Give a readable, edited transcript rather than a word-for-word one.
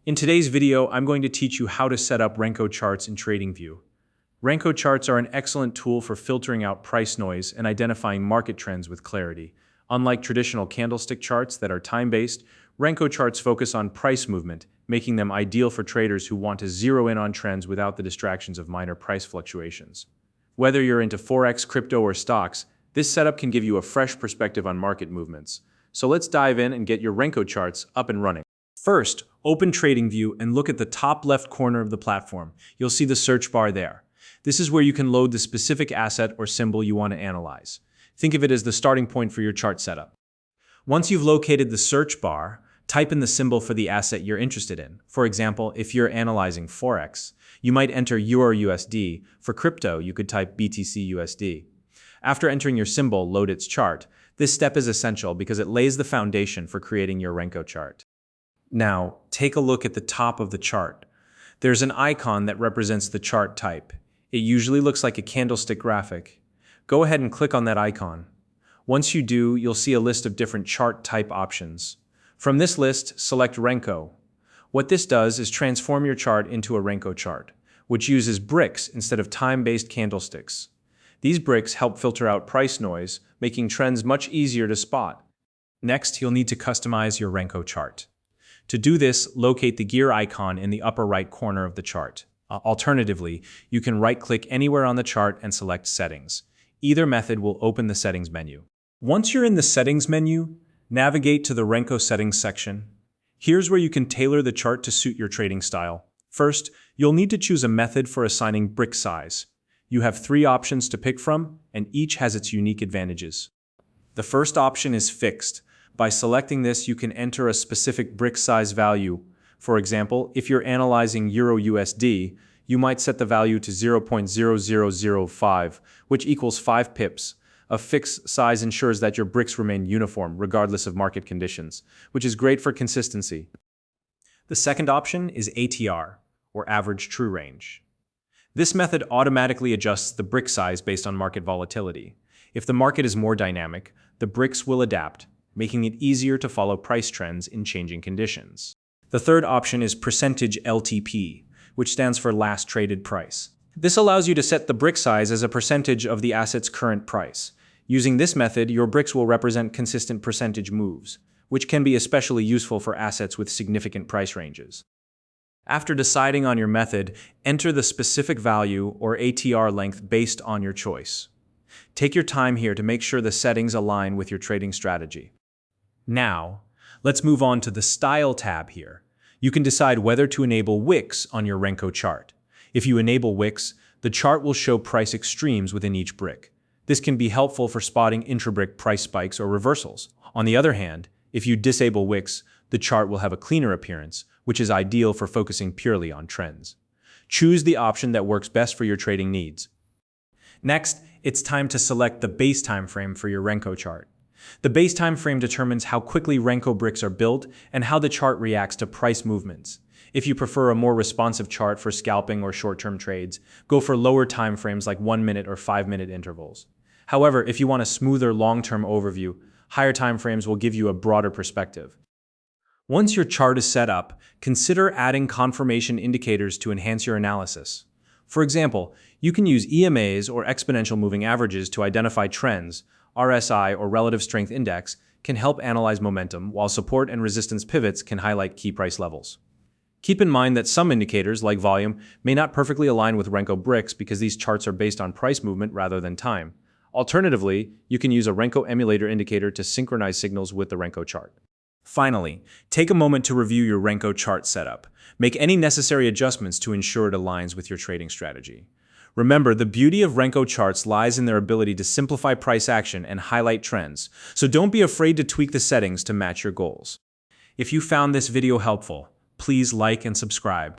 In today's video, I'm going to teach you how to set up Renko charts in TradingView. Renko charts are an excellent tool for filtering out price noise and identifying market trends with clarity. Unlike traditional candlestick charts that are time-based, Renko charts focus on price movement, making them ideal for traders who want to zero in on trends without the distractions of minor price fluctuations. Whether you're into Forex, crypto, or stocks, this setup can give you a fresh perspective on market movements. So let's dive in and get your Renko charts up and running. First, open TradingView and look at the top left corner of the platform. You'll see the search bar there. This is where you can load the specific asset or symbol you want to analyze. Think of it as the starting point for your chart setup. Once you've located the search bar, type in the symbol for the asset you're interested in. For example, if you're analyzing Forex, you might enter EUR/USD. For crypto, you could type BTC/USD. After entering your symbol, load its chart. This step is essential because it lays the foundation for creating your Renko chart. Now, take a look at the top of the chart. There's an icon that represents the chart type. It usually looks like a candlestick graphic. Go ahead and click on that icon. Once you do, you'll see a list of different chart type options. From this list, select Renko. What this does is transform your chart into a Renko chart, which uses bricks instead of time-based candlesticks. These bricks help filter out price noise, making trends much easier to spot. Next, you'll need to customize your Renko chart. To do this, locate the gear icon in the upper right corner of the chart. Alternatively, you can right-click anywhere on the chart and select Settings. Either method will open the Settings menu. Once you're in the Settings menu, navigate to the Renko Settings section. Here's where you can tailor the chart to suit your trading style. First, you'll need to choose a method for assigning brick size. You have 3 options to pick from, and each has its unique advantages. The first option is fixed. By selecting this, you can enter a specific brick size value. For example, if you're analyzing EUR/USD, you might set the value to 0.0005, which equals 5 pips. A fixed size ensures that your bricks remain uniform regardless of market conditions, which is great for consistency. The second option is ATR, or Average True Range. This method automatically adjusts the brick size based on market volatility. If the market is more dynamic, the bricks will adapt, making it easier to follow price trends in changing conditions. The third option is Percentage LTP, which stands for Last Traded Price. This allows you to set the brick size as a percentage of the asset's current price. Using this method, your bricks will represent consistent percentage moves, which can be especially useful for assets with significant price ranges. After deciding on your method, enter the specific value or ATR length based on your choice. Take your time here to make sure the settings align with your trading strategy. Now, let's move on to the Style tab here. You can decide whether to enable wicks on your Renko chart. If you enable wicks, the chart will show price extremes within each brick. This can be helpful for spotting intra-brick price spikes or reversals. On the other hand, if you disable wicks, the chart will have a cleaner appearance, which is ideal for focusing purely on trends. Choose the option that works best for your trading needs. Next, it's time to select the base time frame for your Renko chart. The base time frame determines how quickly Renko bricks are built and how the chart reacts to price movements. If you prefer a more responsive chart for scalping or short-term trades, go for lower time frames like 1-minute or 5-minute intervals. However, if you want a smoother long-term overview, higher time frames will give you a broader perspective. Once your chart is set up, consider adding confirmation indicators to enhance your analysis. For example, you can use EMAs or exponential moving averages to identify trends. RSI or Relative Strength Index can help analyze momentum, while support and resistance pivots can highlight key price levels. Keep in mind that some indicators, like volume, may not perfectly align with Renko bricks because these charts are based on price movement rather than time. Alternatively, you can use a Renko emulator indicator to synchronize signals with the Renko chart. Finally, take a moment to review your Renko chart setup. Make any necessary adjustments to ensure it aligns with your trading strategy. Remember, the beauty of Renko charts lies in their ability to simplify price action and highlight trends, so don't be afraid to tweak the settings to match your goals. If you found this video helpful, please like and subscribe.